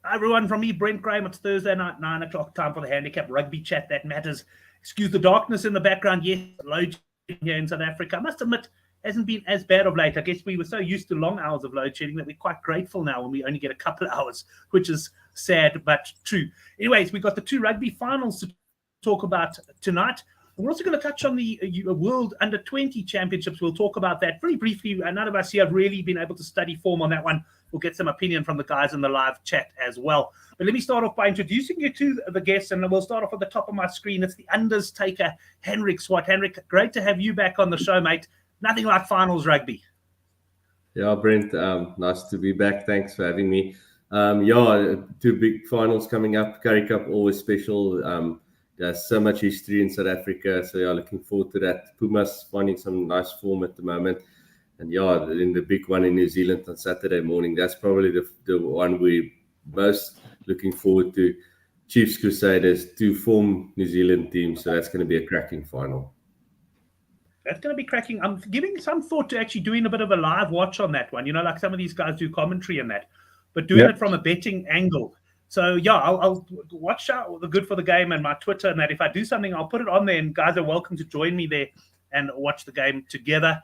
Hi everyone, from me, Brent Graham. It's Thursday night, 9 o'clock, time for the Handicap Rugby Chat that matters. Excuse the darkness in the background. Yes, load shedding here in South Africa. I must admit, hasn't been as bad of late. I guess we were so used to long hours of load shedding that we're quite grateful now when we only get a couple of hours, which is sad but true. Anyways, we've got the two rugby finals to talk about tonight. We're also going to touch on the World U20 Championships. We'll talk about that very briefly. None of us here have really been able to study form on that one. We'll get some opinion from the guys in the live chat as well. But let me start off by introducing you to the guests, and we'll start off at the top of my screen. It's the unders taker, Henrik Swart. Henrik, great to have you back on the show, mate. Nothing like finals rugby. Yeah, Brent, nice to be back. Thanks for having me. Two big finals coming up. Currie Cup, always special. There's so much history in South Africa, so looking forward to that. Pumas finding some nice form at the moment. And in the big one in New Zealand on Saturday morning, that's probably the one we're most looking forward to. Chiefs Crusaders, two form New Zealand teams, so that's going to be a cracking final. That's going to be cracking. I'm giving some thought to actually doing a bit of a live watch on that one. Like some of these guys do commentary and that, but doing it from a betting angle. So, I'll watch out the Good for the Game and my Twitter and that. If I do something, I'll put it on there, and guys are welcome to join me there and watch the game together.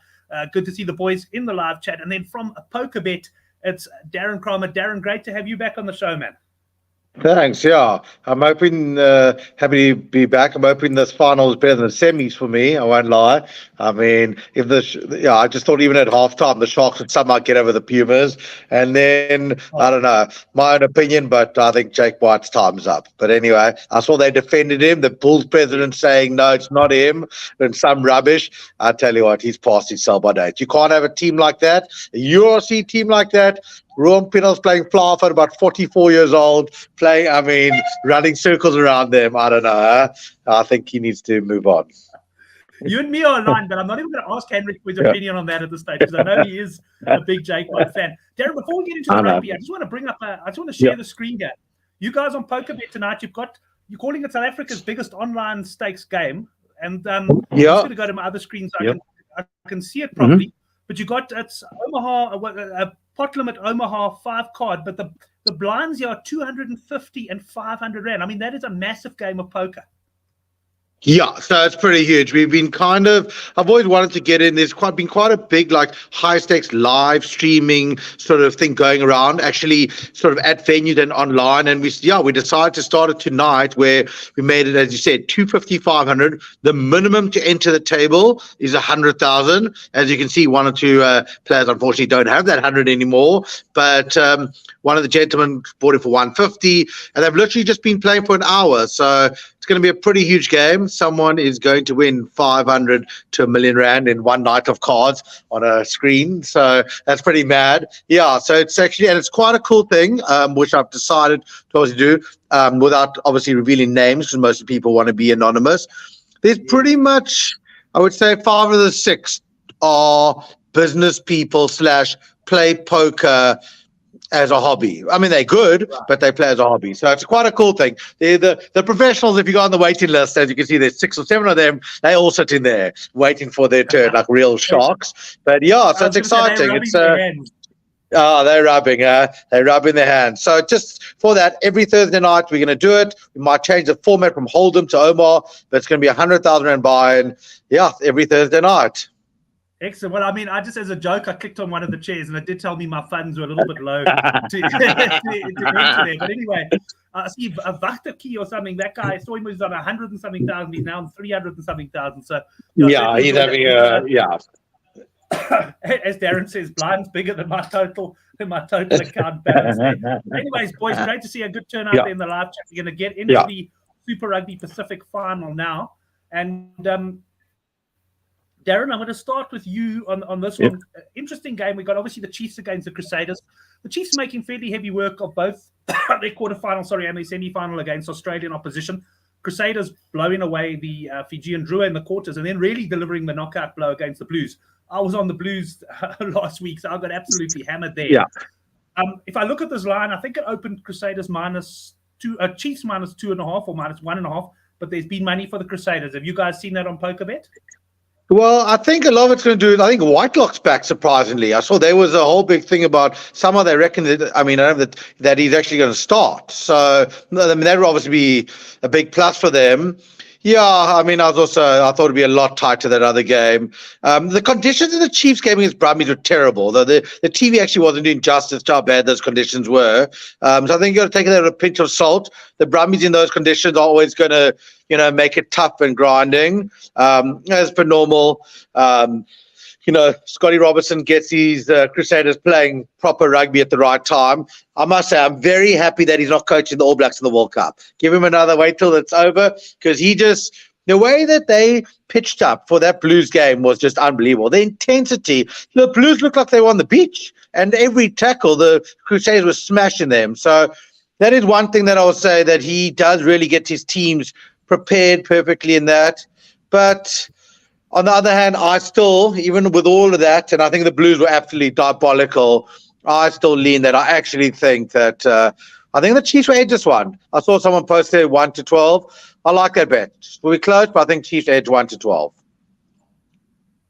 Good to see the boys in the live chat. And then from a poker bet, it's Darren Kramer. Darren, great to have you back on the show, man. Thanks. Yeah, I'm hoping happy to be back. I'm hoping this final is better than the semis for me. I won't lie. I mean, I just thought even at halftime the Sharks would somehow get over the Pumas, and then I don't know, my own opinion, but I think Jake White's time's up. But anyway, I saw they defended him. The Bulls president saying no, it's not him, and some rubbish. I tell you what, he's past his sell-by date. You can't have a team like that, a URC team like that. Ruan Pinel's playing fly for about 44 years old, running circles around them. I don't know. I think he needs to move on. You and me are aligned, but I'm not even going to ask Henrik for his opinion on that at this stage, because I know he is a big Jake White fan. Darren, before we get into the rugby, I just want to share the screen here. You guys on PokerBet tonight, you're calling it South Africa's biggest online stakes game, and I'm just going to go to my other screen so I can see it properly. But it's Omaha, pot limit Omaha 5 card, but the blinds here are 250 and 500 rand. I mean, that is a massive game of poker. Yeah, so it's pretty huge. We've been I've always wanted to get in. There's been quite a big, high stakes live streaming sort of thing going around, actually sort of at venues and online. And we decided to start it tonight, where we made it, as you said, 250, 500. The minimum to enter the table is 100,000. As you can see, one or two players unfortunately don't have that 100 anymore. But one of the gentlemen bought it for 150, and they've literally just been playing for an hour. So it's going to be a pretty huge game. Someone is going to win 500 to $1 million in one night of cards on a screen. So that's pretty mad. Yeah, so it's actually, and it's quite a cool thing, which I've decided to obviously do without obviously revealing names, because most people want to be anonymous. There's pretty much, I would say, 5 of the 6 are business people / play poker as a hobby. I mean, they're good, but they play as a hobby. So it's quite a cool thing. The professionals, if you go on the waiting list, as you can see, there's 6 or 7 of them. They all sit in there waiting for their turn, like real sharks. But so it's exciting. They're rubbing their hands. So just for that, every Thursday night we're going to do it. We might change the format from Hold'em to Omar, but it's going to be 100,000 rand buy-in. Every Thursday night. Excellent. Well, I mean, I just, as a joke, I clicked on one of the chairs and it did tell me my funds were a little bit low to enter there. But anyway, I see Vachta Key or something. That guy, I saw him was on 100 and something thousand. He's now on 300 and something thousand. So he's having as Darren says, blinds bigger than my total account balance. Anyways, boys, great to see a good turnout there in the live chat. We're going to get into the Super Rugby Pacific final now, and Darren, I'm going to start with you on this one. Interesting game. We got obviously the Chiefs against the Crusaders. The Chiefs making fairly heavy work of both their quarterfinal, and their semi-final against Australian opposition. Crusaders blowing away the Fijian Drua in the quarters and then really delivering the knockout blow against the Blues. I was on the Blues last week, so I got absolutely hammered there. Yeah. If I look at this line, I think it opened Crusaders -2, Chiefs -2.5 or -1.5, but there's been money for the Crusaders. Have you guys seen that on PokerBet? Well, I think a lot of it's going to do. I think Whitelock's back, surprisingly. I saw there was a whole big thing about somehow they reckon that. I mean, I know that he's actually going to start. So I mean, that would obviously be a big plus for them. Yeah, I mean, I thought it'd be a lot tighter that other game. The conditions in the Chiefs game against Brumbies were terrible. The TV actually wasn't doing justice to how bad those conditions were. So I think you got to take it with a pinch of salt. The Brumbies in those conditions are always going to, make it tough and grinding, as per normal. Scotty Robertson gets his Crusaders playing proper rugby at the right time. I must say, I'm very happy that he's not coaching the All Blacks in the World Cup. Give him another wait till it's over, because the way that they pitched up for that Blues game was just unbelievable. The intensity, the Blues looked like they were on the beach, and every tackle, the Crusaders were smashing them. So that is one thing that I would say, that he does really get his teams prepared perfectly in that. But on the other hand, I still, even with all of that, and I think the Blues were absolutely diabolical, I still lean that I actually think that I think the Chiefs will edge this one. I saw someone post there 1-12. I like that bet. We'll be close, but I think Chiefs edge 1-12.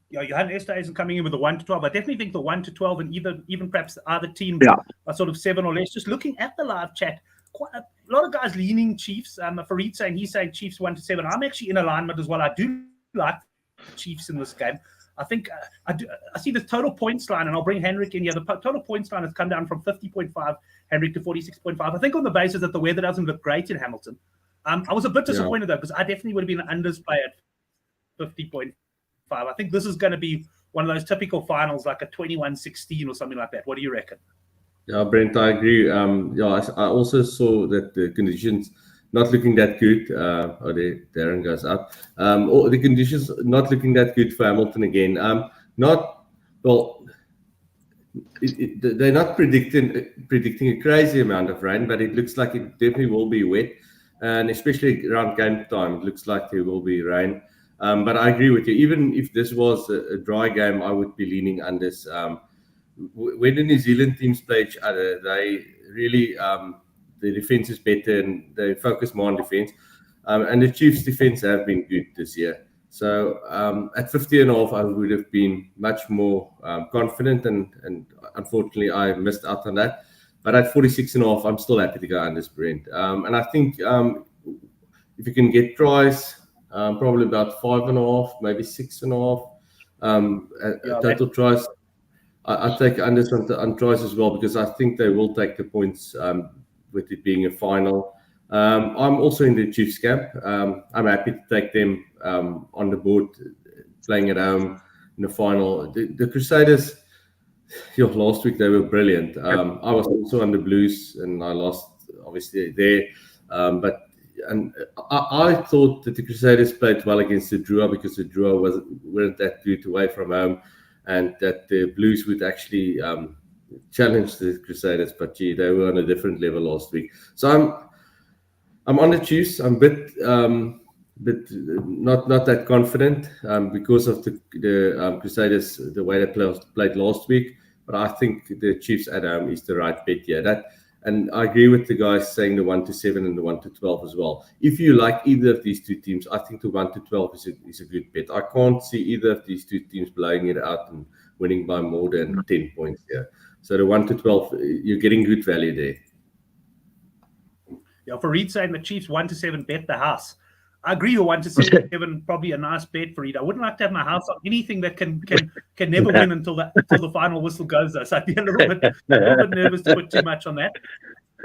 Yeah, Johan Esther isn't coming in with the 1-12. I definitely think the 1-12 and even perhaps other teams are sort of 7 or less. Just looking at the live chat, quite a lot of guys leaning Chiefs. Farid he's saying Chiefs 1-7. I'm actually in alignment as well. I do like Chiefs in this game. I think I see the total points line, and I'll bring Henrik in here. The total points line has come down from 50.5, Henrik, to 46.5. I think on the basis that the weather doesn't look great in Hamilton. I was a bit disappointed though, because I definitely would have been an unders play at 50.5. I think this is going to be one of those typical finals, like a 21-16 or something like that. What do you reckon? Yeah, Brent, I agree. I also saw that the conditions not looking that good. Darren goes up. The conditions not looking that good for Hamilton again. They're not predicting a crazy amount of rain, but it looks like it definitely will be wet, and especially around game time, it looks like there will be rain. But I agree with you. Even if this was a dry game, I would be leaning unders. When the New Zealand teams play each other, they really the defense is better and they focus more on defense. And the Chiefs' defense have been good this year. So at 50.5, I would have been much more confident, and unfortunately, I missed out on that. But at 46.5, I'm still happy to go unders, Brent. And I think if you can get tries, probably about 5.5, maybe 6.5 total tries. I take unders on tries as well, because I think they will take the points with it being a final. I'm also in the Chiefs camp. I'm happy to take them on the board, playing at home in the final. The Crusaders, last week they were brilliant. I was also on the Blues, and I lost obviously there. But I thought that the Crusaders played well against the Drua, because the Drua weren't that good away from home, and that the Blues would actually challenge the Crusaders. But gee, they were on a different level last week. So I'm on the Chiefs. I'm a bit not that confident because of the Crusaders, the way they played last week. But I think the Chiefs at home is the right bet here. And I agree with the guys saying the 1-7 and the 1-12 as well. If you like either of these two teams, I think the 1-12 is a good bet. I can't see either of these two teams blowing it out and winning by more than 10 points here. So the 1-12, you're getting good value there. Yeah, Farid saying the Chiefs 1-7 bet the house. I agree with 1-7, probably a nice bet, Farid. I wouldn't like to have my house on anything that can never win until the final whistle goes, though. So I'd be a little bit nervous to put too much on that.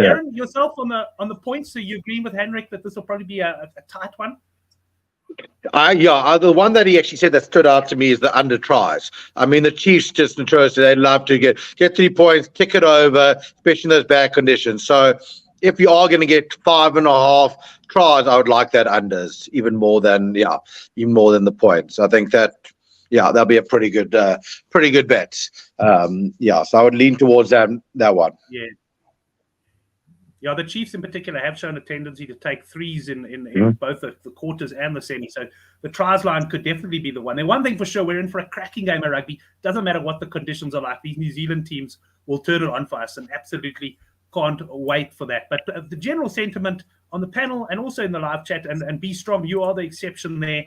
Aaron, yourself on the points, so you agree with Henrik that this will probably be a tight one? The one that he actually said that stood out to me is the under tries. I mean, the Chiefs just notoriously, they love to get 3 points, kick it over, especially in those bad conditions. So if you are going to get 5.5 tries, I would like that unders even more than the points. I think that that'll be a pretty good bet. So I would lean towards that one. Yeah, the Chiefs in particular have shown a tendency to take threes in both the quarters and the semi. So the tries line could definitely be the one. And one thing for sure, we're in for a cracking game of rugby. Doesn't matter what the conditions are like. These New Zealand teams will turn it on for us, and absolutely can't wait for that. But the general sentiment on the panel and also in the live chat, and Be Strong, you are the exception there.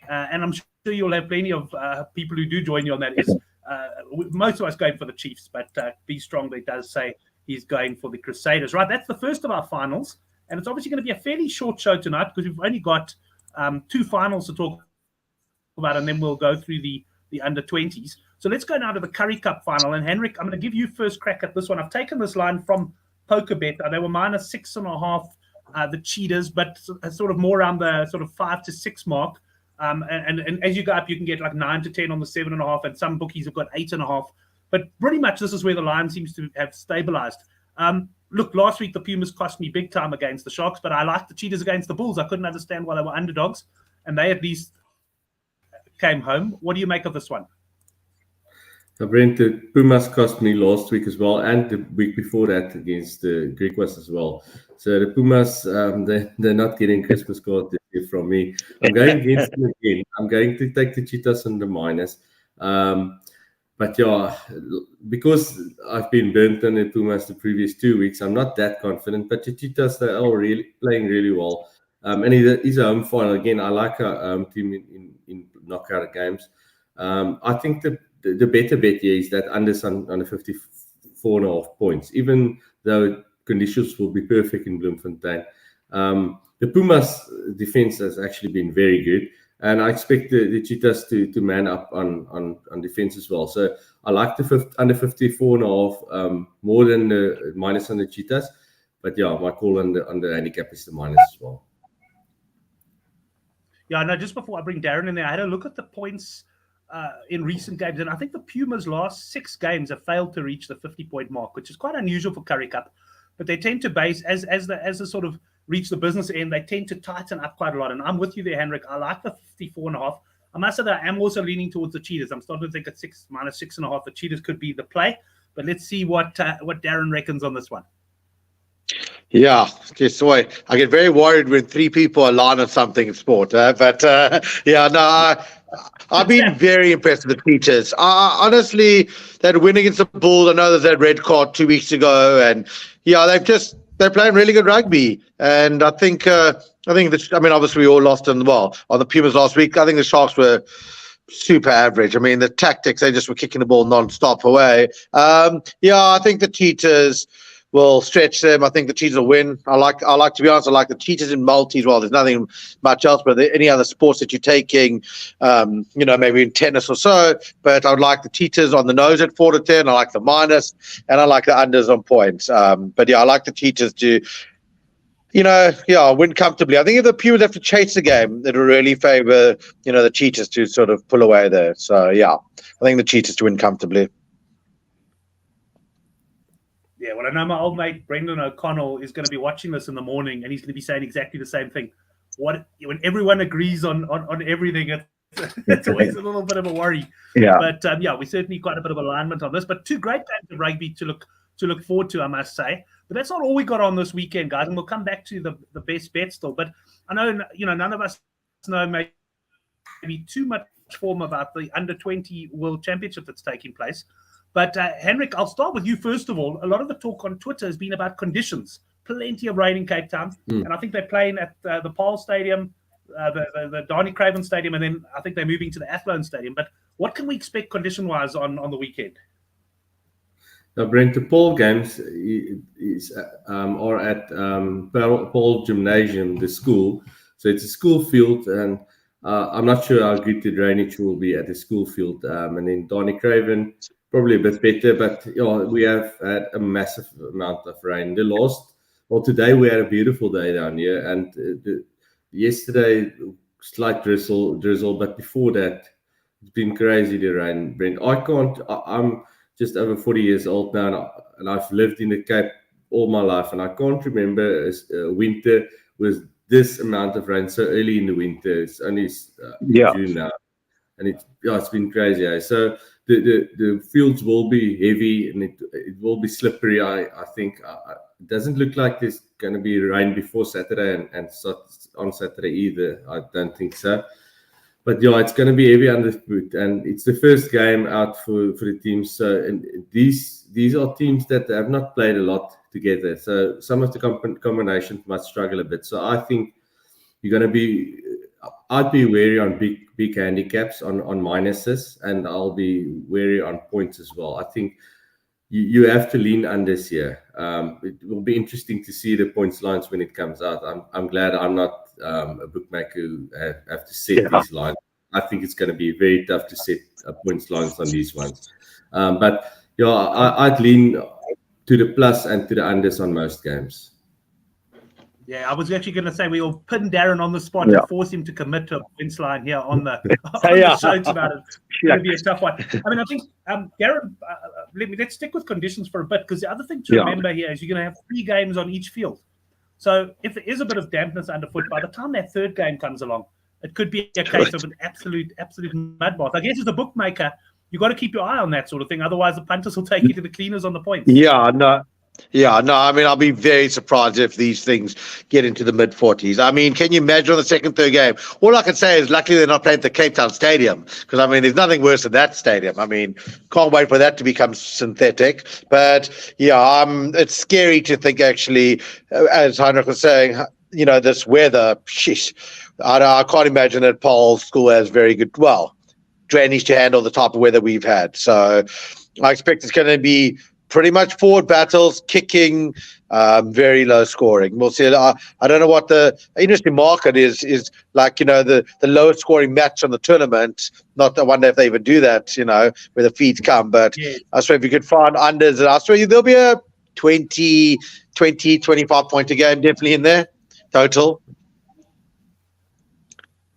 And I'm sure you'll have plenty of people who do join you on that. Is most of us going for the Chiefs, but Be Strongly does say he's going for the Crusaders. Right, that's the first of our finals, and it's obviously going to be a fairly short show tonight because we've only got 2 finals to talk about, and then we'll go through the under-20s. So let's go now to the Currie Cup final. And Henrik, I'm going to give you first crack at this one. I've taken this line from PokerBet. They were -6.5, the Cheetahs, but sort of more around the sort of 5 to 6 mark. And as you go up, you can get like 9 to 10 on the 7.5, and some bookies have got 8.5. But pretty much this is where the line seems to have stabilized. Look, last week the Pumas cost me big time against the Sharks, but I liked the Cheetahs against the Bulls. I couldn't understand why they were underdogs, and they at least came home. What do you make of this one? So Brent, the Pumas cost me last week as well, and the week before that against the Griquas as well. So the Pumas, they're not getting Christmas card this year from me. I'm going against them again. I'm going to take the Cheetahs and the minus. But yeah, because I've been burnt on the Pumas the previous 2 weeks, I'm not that confident. But the Cheetahs, they are really playing really well. And it's a home final. Again, I like our home team in knockout games. I think the better bet here is that unders on the 54.5 points, even though conditions will be perfect in Bloemfontein. The Pumas defense has actually been very good, and I expect the Cheetahs to man up on defense as well. So I like the under 54.5 more than the minus on the Cheetahs. But yeah, my call on the handicap is the minus as well. Yeah, no, just before I bring Darren in there, I had a look at the points in recent games, and I think the Pumas' last 6 games have failed to reach the 50-point mark, which is quite unusual for Currie Cup. But they tend to base, as they sort of reach the business end, they tend to tighten up quite a lot. And I'm with you there, Henrik. I like the 54.5. I must say that I am also leaning towards the Cheetahs. I'm starting to think at -6.5, the Cheetahs could be the play. But let's see what Darren reckons on this one. Yeah, just boy, I get very worried when 3 people align on something in sport. But yeah, no, I've been very impressed with the Cheetahs. Honestly, that win against the Bulls, I know there's that red card 2 weeks ago, and yeah, they're playing really good rugby. And I think obviously we all lost on the Pumas last week. I think the Sharks were super average. I mean, the tactics, they just were kicking the ball non-stop away. Yeah, I think the Cheetahs will stretch them. I think the Cheetahs will win. I like to be honest, I like the Cheetahs in multi as well. There's nothing much else, but any other sports that you're taking, maybe in tennis or so. But I would like the Cheetahs on the nose at 4 to 10. I like the minus, and I like the unders on points. But yeah, I like the Cheetahs to, win comfortably. I think if the Pumas have to chase the game, it'll really favor, the Cheetahs to sort of pull away there. So yeah, I think the Cheetahs to win comfortably. Yeah, well, I know my old mate Brendan O'Connell is going to be watching this in the morning, and he's going to be saying exactly the same thing. When everyone agrees on everything, it's always a little bit of a worry. Yeah. But we certainly quite a bit of alignment on this. But 2 great games of rugby to look forward to, I must say. But that's not all we got on this weekend, guys, and we'll come back to the best bet still. But I know none of us know maybe too much form about the under-20 World Championship that's taking place. But Henrik, I'll start with you first of all. A lot of the talk on Twitter has been about conditions. Plenty of rain in Cape Town, and I think they're playing at the Paarl Stadium, the Donny Craven Stadium, and then I think they're moving to the Athlone Stadium. But what can we expect condition-wise on the weekend? Now, Brent, the Paarl games are at Paarl Gymnasium, the school. So it's a school field, and I'm not sure how good the drainage will be at the school field. And then Donny Craven, probably a bit better, but we have had a massive amount of rain. Today we had a beautiful day down here, and yesterday slight drizzle, but before that it's been crazy the rain. Brent, I'm just over 40 years old now, and I've lived in the Cape all my life, and I can't remember a winter with this amount of rain so early in the winter. It's only June now, and it's been crazy. So the fields will be heavy, and it will be slippery. I think it doesn't look like there's going to be rain before Saturday and on Saturday either. I don't think so. But it's going to be heavy underfoot, and it's the first game out for the teams. So, and these are teams that have not played a lot together. So some of the combinations might struggle a bit. So I think you're going to be I'd be wary on big handicaps on minuses, and I'll be wary on points as well. I think you have to lean unders here. It will be interesting to see the points lines when it comes out. I'm glad I'm not a bookmaker who have to set these lines. I think it's going to be very tough to set points lines on these ones. But yeah, I'd lean to the plus and to the unders on most games. Yeah, I was actually going to say we'll pin Darren on the spot and force him to commit to a points line here on the show tonight. It's going to be a tough one. I mean, I think, Darren, let's stick with conditions for a bit, because the other thing to remember here is you're going to have 3 games on each field. So if there is a bit of dampness underfoot, by the time that third game comes along, it could be a case of an absolute mudbath. I guess as a bookmaker, you've got to keep your eye on that sort of thing. Otherwise, the punters will take you to the cleaners on the points. I mean, I'll be very surprised if these things get into the mid-40s. I mean, can you imagine on the second, third game? All I can say is luckily they're not playing at the Cape Town Stadium, because, I mean, there's nothing worse than that stadium. I mean, can't wait for that to become synthetic. But, it's scary to think, actually, as Heinrich was saying, this weather, I can't imagine that Paul's school has very good, drainage to handle the type of weather we've had. So I expect it's going to be pretty much forward battles, kicking, very low scoring. We'll see. I don't know what the interesting market is like, the lowest scoring match on the tournament. I wonder if they even do that, where the feeds come. But I swear if you could find unders, I swear there'll be a 20, 25 point a game definitely in there, total.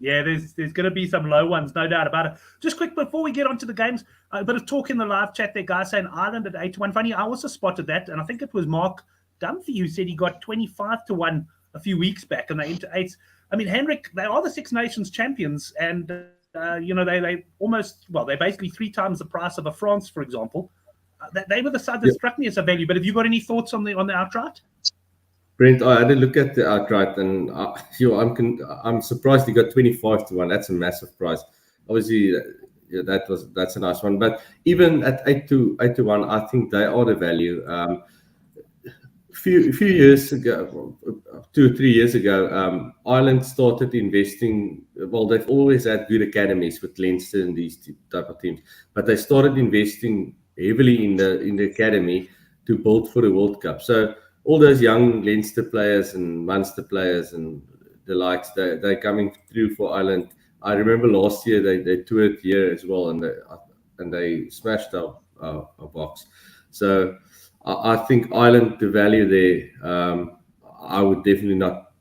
Yeah, there's going to be some low ones, no doubt about it. Just quick, before we get onto the games, a bit of talk in the live chat there, guys, saying Ireland at 8-1. Funny, I also spotted that, and I think it was Mark Dunphy who said he got 25-1 a few weeks back, and they into 8s. I mean, Hendrik, they are the Six Nations champions, and, they almost, they're basically 3 times the price of a France, for example. They were the side that struck me as a value, but have you got any thoughts on the outright? Brent, I had a look at the outright, and I'm surprised he got 25-1. That's a massive price. Obviously, that's a nice one. But even at 8-1, I think they are the value. A few years ago, 2 or 3 years ago, Ireland started investing. Well, they've always had good academies with Leinster and these type of teams, but they started investing heavily in the academy to build for the World Cup. So all those young Leinster players and Munster players and the likes, they're coming through for Ireland. I remember last year they toured here as well, and they smashed our box. So I think Ireland, the value there, I would definitely not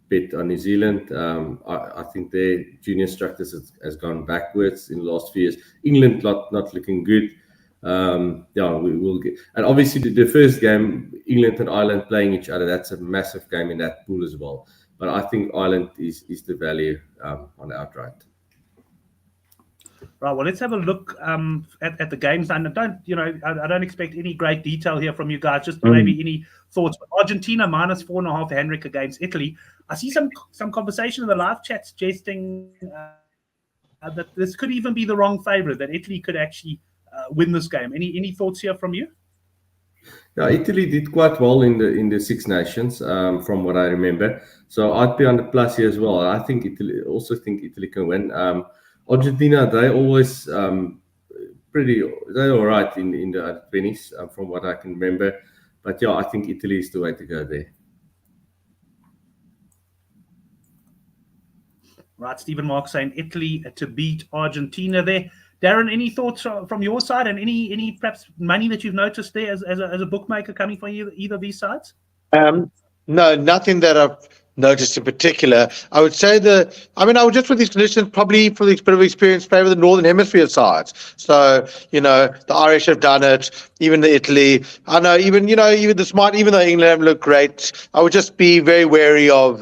bet on New Zealand. I think their junior structures has gone backwards in the last few years. England not looking good. We will get, and obviously the first game, England and Ireland playing each other, that's a massive game in that pool as well. But I think Ireland is the value on outright. Right. Well, let's have a look at the games, and I don't expect any great detail here from you guys. Just maybe any thoughts. Argentina minus 4.5 Henrik against Italy. I see some conversation in the live chat suggesting that this could even be the wrong favourite, that Italy could actually win this game. Any thoughts here from you? Yeah, Italy did quite well in the Six Nations, from what I remember. So I'd be on the plus here as well. I think Italy can win. Argentina, they always they're all right in the 20s, from what I can remember. But I think Italy is the way to go there. Right, Stephen Mark saying Italy to beat Argentina there. Darren, any thoughts from your side, and any perhaps money that you've noticed there as a bookmaker coming from either of these sides? No, nothing that I've noticed in particular. I would say I would just with these conditions, probably for the bit of experience, favour the Northern Hemisphere sides. So, the Irish have done it, even the Italy. I know, even though England look great, I would just be very wary of,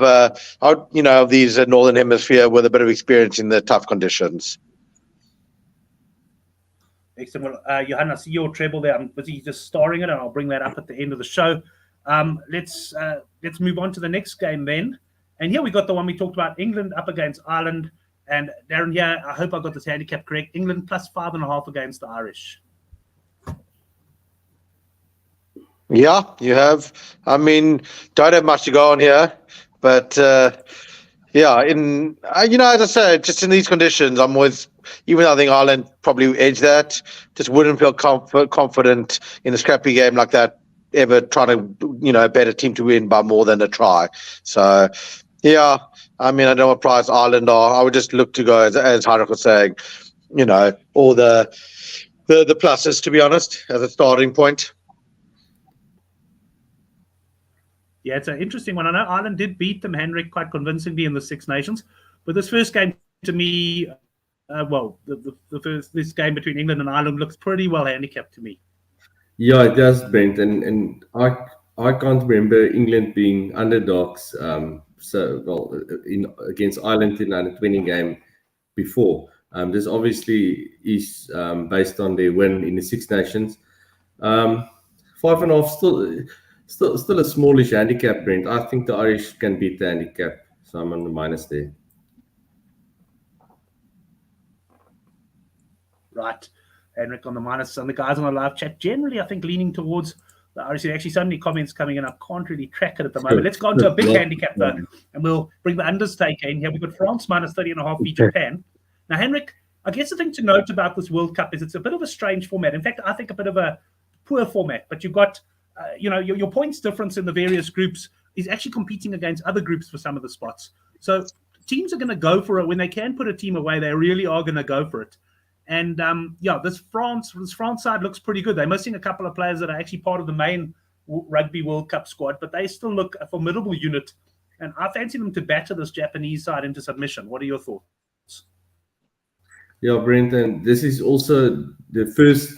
these Northern Hemisphere with a bit of experience in the tough conditions. Excellent. Well, Johan, I see your treble there. I'm busy just starring it, and I'll bring that up at the end of the show. Let's move on to the next game then. And here we got the one we talked about, England up against Ireland. And Darren, I hope I got this handicap correct. England plus 5.5 against the Irish. Yeah, you have. I mean, don't have much to go on here, but Yeah, as I said, just in these conditions, I'm always, even though I think Ireland probably edge that, just wouldn't feel confident in a scrappy game like that, ever trying to, a better team to win by more than a try. So, yeah, I mean, I don't know what prize Ireland are. I would just look to go, as Heinrich was saying, all the pluses, to be honest, as a starting point. Yeah, it's an interesting one. I know Ireland did beat them, Henrik, quite convincingly in the Six Nations. But this first game, to me, this game between England and Ireland looks pretty well handicapped to me. Yeah, it does, Brent, and I can't remember England being underdogs. Against Ireland in the under-20 game before. This obviously is based on their win in the Six Nations. 5.5 still a smallish handicap, Brent. I think the Irish can beat the handicap, so I'm on the minus there. Right, Henrik on the minus, and the guys on the live chat generally, I think, leaning towards the Irish. Actually, so many comments coming in. I can't really track it at the moment. Let's go on to a big handicap though, and we'll bring the understaker in here. We've got France minus 30.5 beat Japan. Now, Henrik, I guess the thing to note about this World Cup is it's a bit of a strange format. In fact, I think a bit of a poor format. But you've got, your points difference in the various groups is actually competing against other groups for some of the spots. So teams are going to go for it. When they can put a team away, they really are going to go for it. And this France side looks pretty good. They're missing a couple of players that are actually part of the main Rugby World Cup squad, but they still look a formidable unit. And I fancy them to batter this Japanese side into submission. What are your thoughts? Yeah, Brent, and this is also the first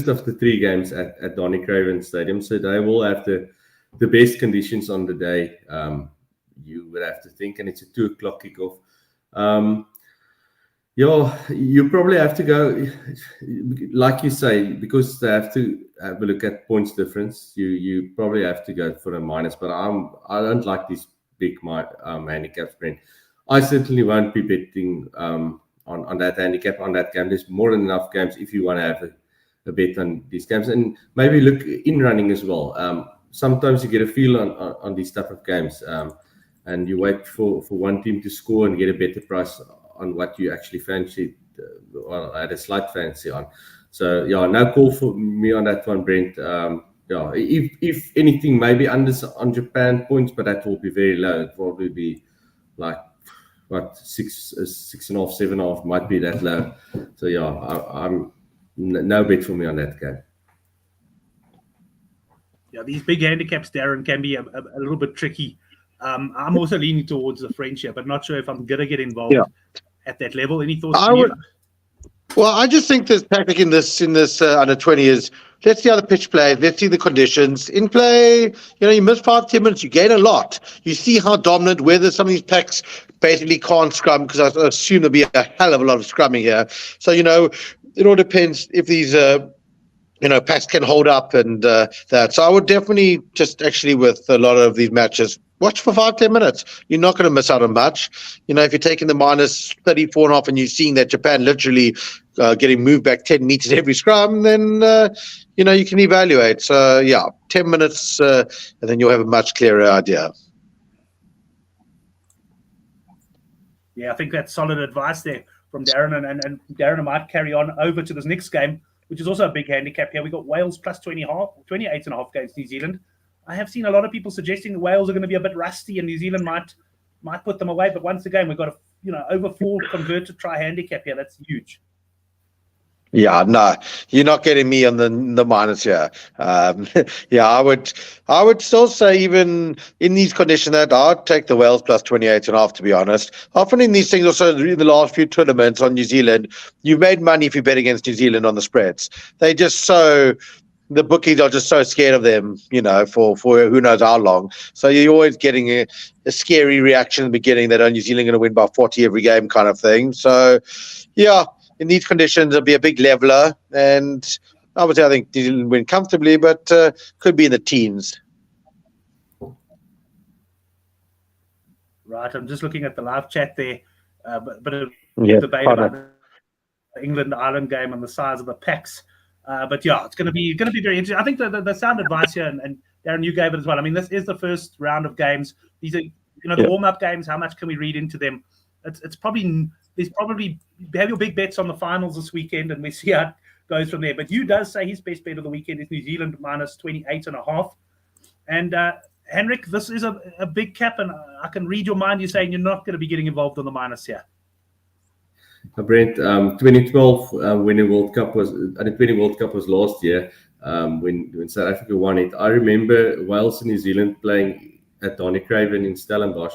of the three games at Donny Craven Stadium, so they will have the best conditions on the day. You would have to think, and it's a 2:00 kickoff. You probably have to go, like you say, because they have to have a look at points difference. You probably have to go for a minus, but I don't like these big handicaps, Brent. I certainly won't be betting on that handicap on that game. There's more than enough games if you want to have a bet on these games, and maybe look in running as well. Sometimes you get a feel on these type of games, and you wait for one team to score and get a better price on what you actually fancy, had a slight fancy on. So no call for me on that one, Brent. If anything, maybe under on Japan points, but that will be very low. It'll probably be like 6.5, 7.5 might be that low. So I'm no bet for me on that game. Yeah, these big handicaps, Darren, can be a little bit tricky. I'm also leaning towards the French here, but not sure if I'm gonna get involved at that level. Any thoughts? Well, I just think there's tactic in this under 20 is let's see how the pitch plays, let's see the conditions in play. You miss 5-10 minutes, you gain a lot. You see how dominant, whether some of these packs basically can't scrum, because I assume there'll be a hell of a lot of scrumming here. So it all depends if these packs can hold up and that. So I would definitely just actually, with a lot of these matches, watch for 5-10 minutes. You're not going to miss out on much. If you're taking the minus 34.5 and you're seeing that Japan literally getting moved back 10 meters every scrum, then you can evaluate. So 10 minutes, and then you'll have a much clearer idea. Yeah, I think that's solid advice there from Darren, and Darren might carry on over to this next game, which is also a big handicap here. We got Wales plus 28.5 against New Zealand. I have seen a lot of people suggesting that Wales are going to be a bit rusty and New Zealand might put them away. But once again, we've got a over 4 converted try handicap here. That's huge. Yeah, no, you're not getting me on the minus here. I would still say, even in these conditions, that I'd take the Wales plus 28.5, to be honest. Often in these things, also in the last few tournaments on New Zealand, you've made money if you bet against New Zealand on the spreads. The bookies are just so scared of them, for who knows how long. So you're always getting a scary reaction in the beginning that New Zealand going to win by 40 every game kind of thing. So, in these conditions, it'll be a big leveler. And obviously, I think New Zealand win comfortably, but could be in the teens. Right, I'm just looking at the live chat there. But a debate about the England-Ireland game and the size of the packs. But it's going to be very interesting. I think the sound advice here, and Darren, you gave it as well. I mean, this is the first round of games. These are the warm-up games, how much can we read into them? There's probably have your big bets on the finals this weekend, and we see how it goes from there. But you does say his best bet of the weekend is New Zealand minus 28.5. And Henrik, this is a big cap, and I can read your mind. You're saying you're not going to be getting involved on the minus here. Brent, 2012 when the World Cup was, the 20 World Cup was last year when South Africa won it. I remember Wales and New Zealand playing at Donny Craven in Stellenbosch.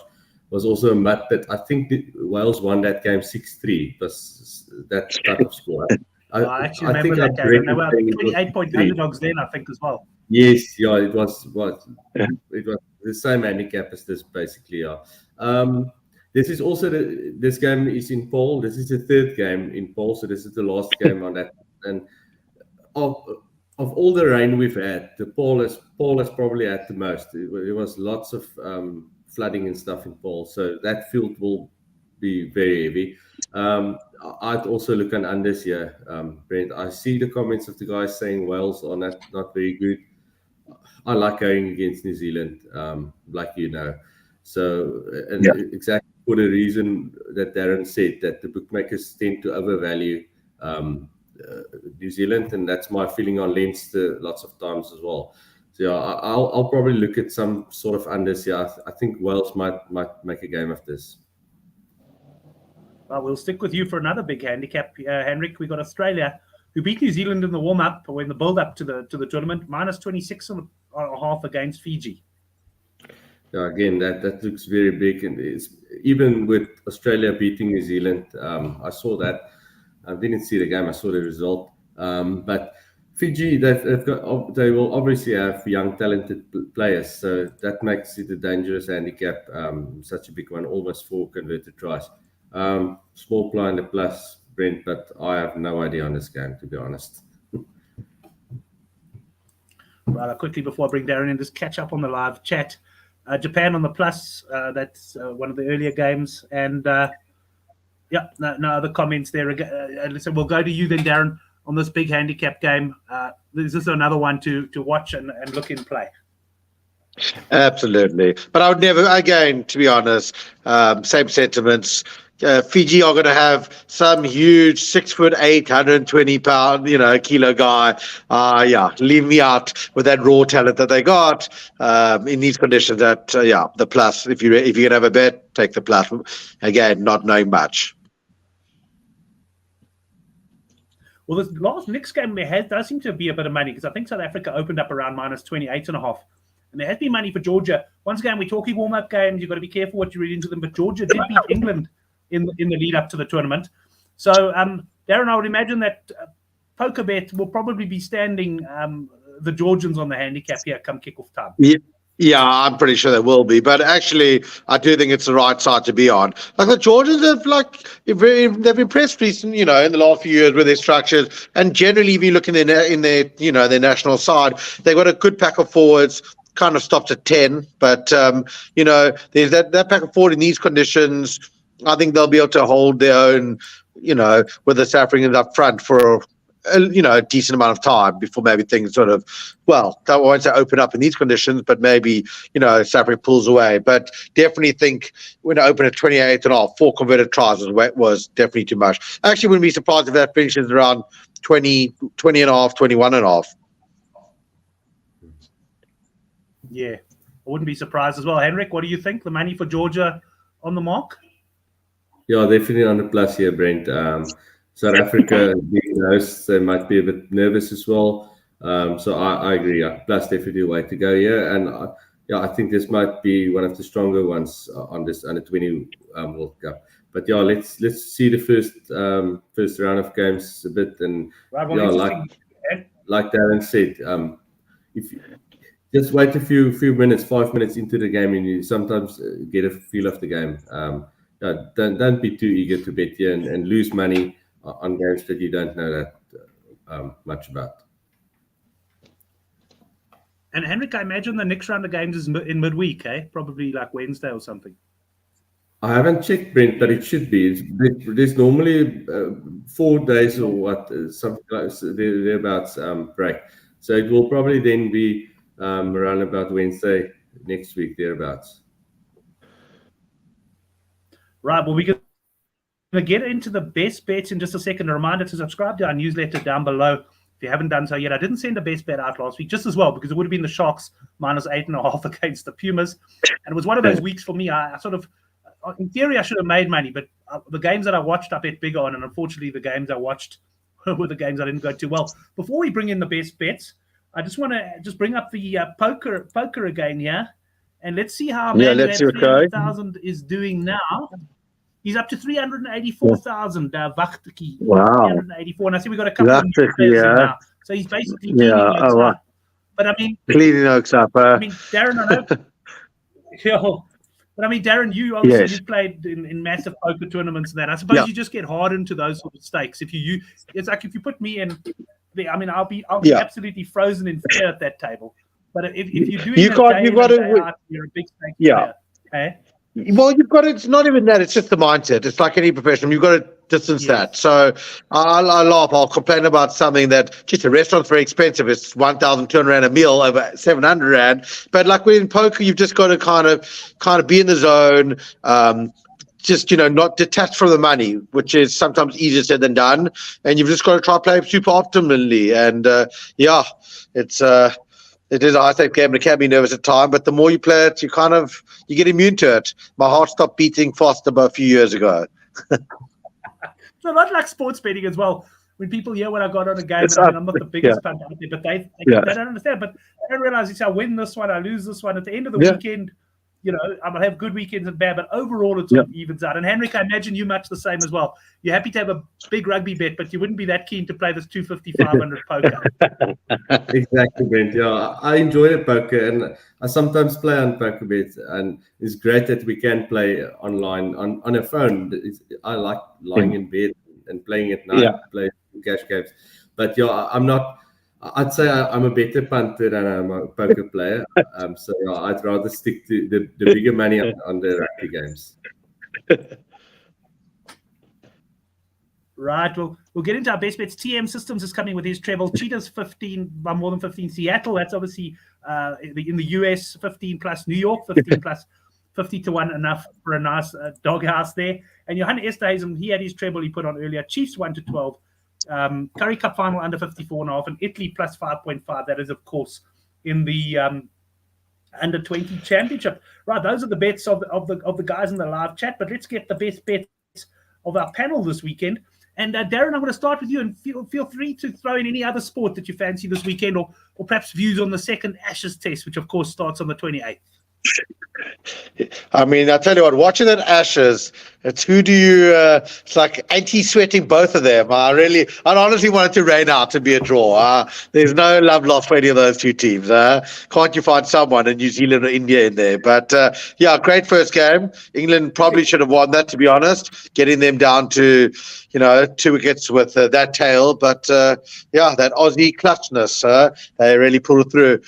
Was also a mud that I think Wales won that game 6-3. Was that type of score. I actually remember that game. They were 28-point underdogs then, I think, as well. Yes, yeah, it was the same handicap as this, basically. Yeah. This is also this game is in Paul. This is the third game in Paul, so this is the last game on that. And of all the rain we've had, the Paul has probably had the most. There was lots of flooding and stuff in Paul, so that field will be very heavy. I'd also look on unders here, Brent. I see the comments of the guys saying Wales are not very good. I like going against New Zealand, like So, exactly for the reason that Darren said, that the bookmakers tend to overvalue New Zealand, and that's my feeling on Leinster lots of times as well. So yeah, I'll probably look at some sort of unders here. I think Wales might make a game of this. Well, we'll stick with you for another big handicap, Henrik. We got Australia, who beat New Zealand in the warm-up or in the build-up to the tournament, minus 26.5 against Fiji. Yeah, again, that looks very big, and even with Australia beating New Zealand, I saw that. I didn't see the game; I saw the result. But Fiji, they will obviously have young, talented players, so that makes it a dangerous handicap. Such a big one, almost 4 converted tries. Small play in the plus, Brent, but I have no idea on this game, to be honest. Right, quickly before I bring Darren in, just catch up on the live chat. Japan on the plus, that's one of the earlier games. And no other comments there. So we'll go to you then, Darren, on this big handicap game. This is another one to watch and look in play. Absolutely. But I would never, again, to be honest, same sentiments. Fiji are going to have some huge 6'8", 120-pound, kilo guy. Leave me out with that raw talent that they got in these conditions. The plus. If you're gonna have a bet, take the plus. Again, not knowing much. Well, this next game does seem to be a bit of money, because I think South Africa opened up around minus 28.5. And there has been money for Georgia. Once again, we're talking warm-up games. You've got to be careful what you read into them. But Georgia did beat England in the lead up to the tournament. So, Darren, I would imagine that poker bet will probably be standing the Georgians on the handicap here come kickoff time. Yeah, I'm pretty sure they will be. But actually, I do think it's the right side to be on. Like the Georgians they've impressed recently, in the last few years with their structures. And generally, if you look in their national side, they've got a good pack of forwards. Kind of stopped at 10, but there's that pack of forward in these conditions. I think they'll be able to hold their own, with the South Africans up front for a decent amount of time before maybe things sort of, I won't say open up in these conditions, but maybe South Africa pulls away. But definitely think when it opened at 28.5, 4 converted tries was definitely too much. I actually wouldn't be surprised if that finishes around 20.5, 21.5. Yeah, I wouldn't be surprised as well. Henrik, what do you think? The money for Georgia on the mark? Yeah, definitely on the plus here, Brent. South Africa being the hosts, they might be a bit nervous as well. So I agree. Plus definitely a way to go here. And I think this might be one of the stronger ones on this under 20 World Cup. But let's see the first round of games a bit. And like Darren said, if you just wait a few minutes, 5 minutes into the game, and you sometimes get a feel of the game. Don't be too eager to bet here and lose money on games that you don't know that much about. And Henrik, I imagine the next round of games is in midweek, probably like Wednesday or something. I haven't checked, Brent, but it should be. There's normally 4 days or what, something like thereabouts break. So it will probably then be around about Wednesday next week, thereabouts. Right, well, we're going to get into the best bets in just a second. A reminder to subscribe to our newsletter down below if you haven't done so yet. I didn't send a best bet out last week just as well because it would have been the Sharks -8.5 against the Pumas. And it was one of those weeks for me. I sort of, in theory, I should have made money, but the games that I watched, I bet big on. And unfortunately, the games I watched were the games I didn't go too well. Before we bring in the best bets, I just want to bring up the poker again here. And let's see how let's see what 300,000 is doing now. He's up to 384,000. Vachtiki. Wow. 384. And I see we got a couple of new players in now. So he's basically cleaning Oaks up. But I mean, cleaning Oaks up. I mean, Darren, I know. Yeah. But I mean, Darren, you obviously you played in massive poker tournaments and that. I suppose you just get hardened to those sort of stakes. It's like if you put me in, I mean, I'll be absolutely frozen in fear at that table. But if you're doing you're a big stake player. Okay? Well, it's not even that. It's just the mindset. It's like any professional. You've got to distance that. So I laugh. I'll complain about something that, just a restaurant's very expensive. It's 1,200 Rand a meal over 700 Rand. But like in poker, you've just got to kind of be in the zone. Just, not detached from the money, which is sometimes easier said than done. And you've just got to try play super optimally. And it is a high-stake game, and it can be nervous at times, but the more you play it, you get immune to it. My heart stopped beating fast about a few years ago. So a lot like sports betting as well. When people hear when I got on a game, I'm not the biggest fan out there, but they don't understand. But they don't realize it's I win this one, I lose this one. At the end of the weekend, I'm going to have good weekends and bad, but overall it evens out. And Henrik, I imagine you much the same as well. You're happy to have a big rugby bet, but you wouldn't be that keen to play this 250, 500 poker. Exactly, Brent. Yeah, I enjoy the poker, and I sometimes play on poker bets, and it's great that we can play online on a phone. I like lying in bed and playing at night, play cash games. But I'd say I'm a better punter than I'm a poker player. So I'd rather stick to the bigger money on the rugby games. Right. We'll get into our best bets. TM Systems is coming with his treble. Cheetahs 15, more than 15. Seattle, that's obviously in the US, 15 plus. New York, 15 plus. 50 to 1, enough for a nice doghouse there. And Johanna Esterhuizen, he had his treble he put on earlier. Chiefs 1 to 12. Currie Cup final under 54.5, and Italy plus 5.5. That is, of course, in the under 20 championship. Right, those are the bets of the guys in the live chat. But let's get the best bets of our panel this weekend. And Darren, I'm going to start with you, and feel free to throw in any other sport that you fancy this weekend, or perhaps views on the second Ashes Test, which of course starts on the 28th. I mean, I tell you what, watching that Ashes, it's who do you, it's like anti-sweating both of them. I honestly want it to rain out to be a draw. There's no love lost for any of those two teams. Can't you find someone in New Zealand or India in there? But great first game. England probably should have won that, to be honest, getting them down to, 2 wickets with that tail. But that Aussie clutchness, they really pulled it through.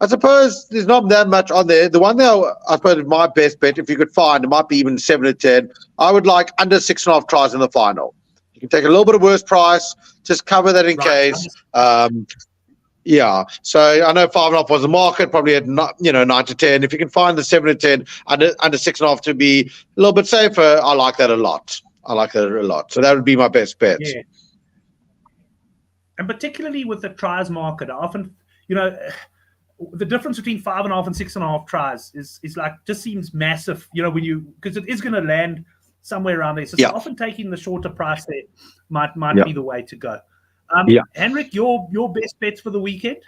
I suppose there's not that much on there. The one that I suppose my best bet, if you could find, it might be even 7 to 10. I would like under 6.5 tries in the final. You can take a little bit of worse price, just cover that in case. So I know 5.5 was the market, probably at 9 to 10. If you can find the 7 to 10 under 6.5 to be a little bit safer, I like that a lot. So that would be my best bet. Yeah. And particularly with the tries market, I often, the difference between 5.5 and 6.5 tries is like just seems massive, because it is going to land somewhere around there. So often taking the shorter price there might be the way to go. Henrik, your best bets for the weekend?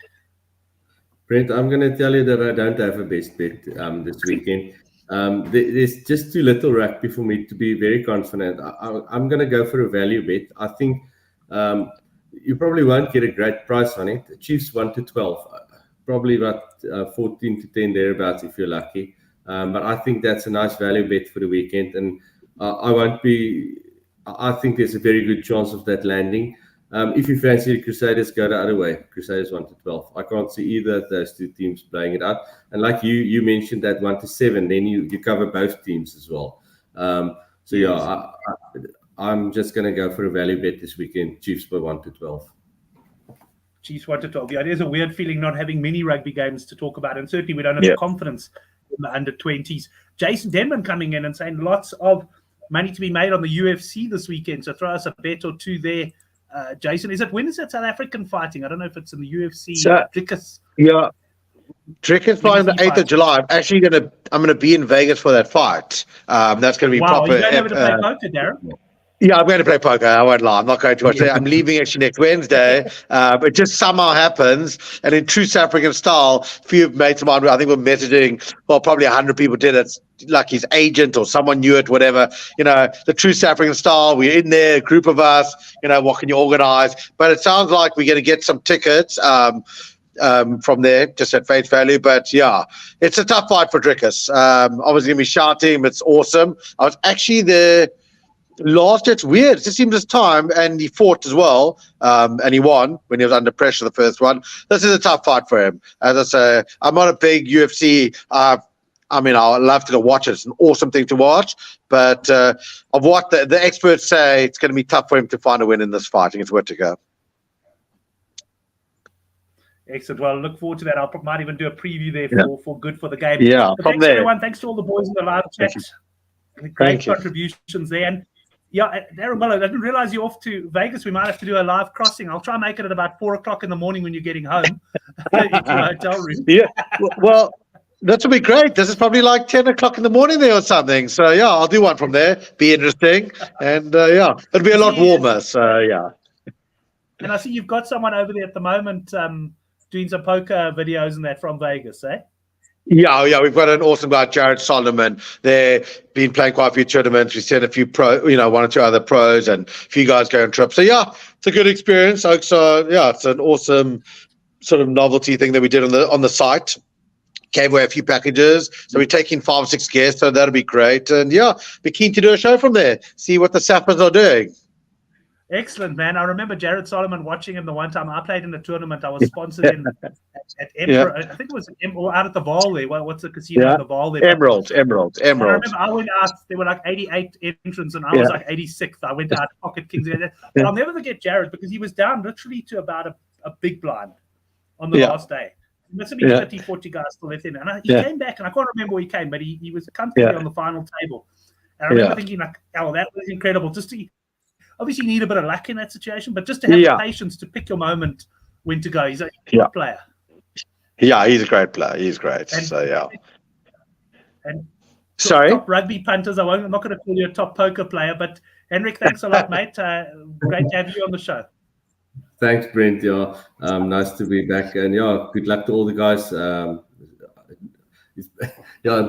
Brent, I'm going to tell you that I don't have a best bet this weekend. There's just too little rugby for me to be very confident. I'm going to go for a value bet. I think you probably won't get a great price on it. Chiefs 1 to 12. Probably about 14 to 10 thereabouts if you're lucky. But I think that's a nice value bet for the weekend. And I think there's a very good chance of that landing. If you fancy the Crusaders, go the other way. Crusaders 1 to 12. I can't see either of those two teams playing it out. And like you mentioned that 1 to 7, then you cover both teams as well. I'm just going to go for a value bet this weekend. Chiefs by 1 to 12. Chiefs 1 to 12. Yeah, it is a weird feeling not having many rugby games to talk about, and certainly we don't have the confidence in the under 20s. Jason Denman coming in and saying lots of money to be made on the UFC this weekend. So throw us a bet or two there. Jason, when is it South African fighting? I don't know if it's in the UFC. Drickus. Yeah. Drickus fighting the 8th of July. I'm gonna be in Vegas for that fight. That's gonna be proper. Are you going over to play poker, Darren? Yeah, I'm going to play poker. I won't lie. I'm not going to watch it. I'm leaving actually next Wednesday. It just somehow happens. And in true South African style, a few mates of mine, I think we're messaging, well, probably 100 people did it. Like his agent or someone knew it, whatever. The true South African style. We're in there, a group of us. What can you organize? But it sounds like we're going to get some tickets from there, just at face value. But yeah, it's a tough fight for Drickus. Obviously, going to be shouting. It's awesome. I was actually there last year. It's weird. It just seemed this time, and he fought as well, and he won when he was under pressure the first one. This is a tough fight for him. As I say, I'm not a big UFC. I love to go watch it. It's an awesome thing to watch. But of what the experts say, it's going to be tough for him to find a win in this fight. I think it's worth to go. Excellent. Well, look forward to that. I might even do a preview there for good for the game. Yeah, but thanks everyone. Thanks to all the boys in the live chat. Great contributions there. And yeah, Darren Miller, I didn't realize you're off to Vegas. We might have to do a live crossing. I'll try and make it at about 4:00 in the morning when you're getting home to your hotel room. Yeah. Well, that would be great. This is probably like 10:00 in the morning there or something. So yeah, I'll do one from there. Be interesting. And it'll be a lot warmer. So yeah. And I see you've got someone over there at the moment doing some poker videos and that from Vegas, eh? Yeah, we've got an awesome guy, Jared Solomon. They've been playing quite a few tournaments. We sent a few one or two other pros, and a few guys go on trips. So yeah, it's a good experience. So yeah, it's an awesome sort of novelty thing that we did on the site. Gave away a few packages. So we're taking 5 or 6 guests, so that'll be great. And yeah, be keen to do a show from there. See what the Sappers are doing. Excellent, man. I remember Jared Solomon watching him the one time I played in a tournament. I was sponsored in at Emperor. I think it was out at the Val there. What's the casino at the Val there? Emerald. I remember I went out, there were like 88 entrants and I was like 86th. I went out Pocket Kings. But I'll never forget Jared because he was down literally to about a big blind on the last day. There must have been 30, 40 guys still left in. And he came back, and I can't remember where he came, but he was comfortably on the final table. And I remember thinking, like, oh, that was incredible. Just to obviously need a bit of luck in that situation, but just to have the patience to pick your moment when to go. He's a good player. Yeah, he's a great player. He's great. And sorry? Top rugby punters. I'm not going to call you a top poker player, but Henrik, thanks a lot, mate. Great to have you on the show. Thanks, Brent. Yeah, nice to be back. And yeah, good luck to all the guys. I'm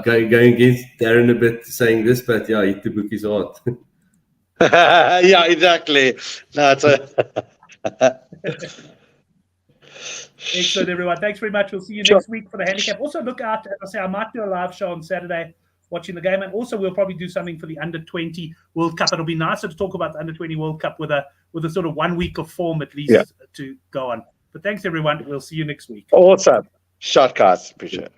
going against Darren a bit saying this, but yeah, hit the bookies hard. Yeah, exactly. No, it's excellent, everyone. Thanks very much. We'll see you next week for the handicap. Also, look out. As I say, I might do a live show on Saturday watching the game, and also we'll probably do something for the Under-20 World Cup. It'll be nicer to talk about the Under-20 World Cup with a sort of 1 week of form at least to go on. But thanks, everyone. We'll see you next week. Awesome. Shot, guys. Appreciate it.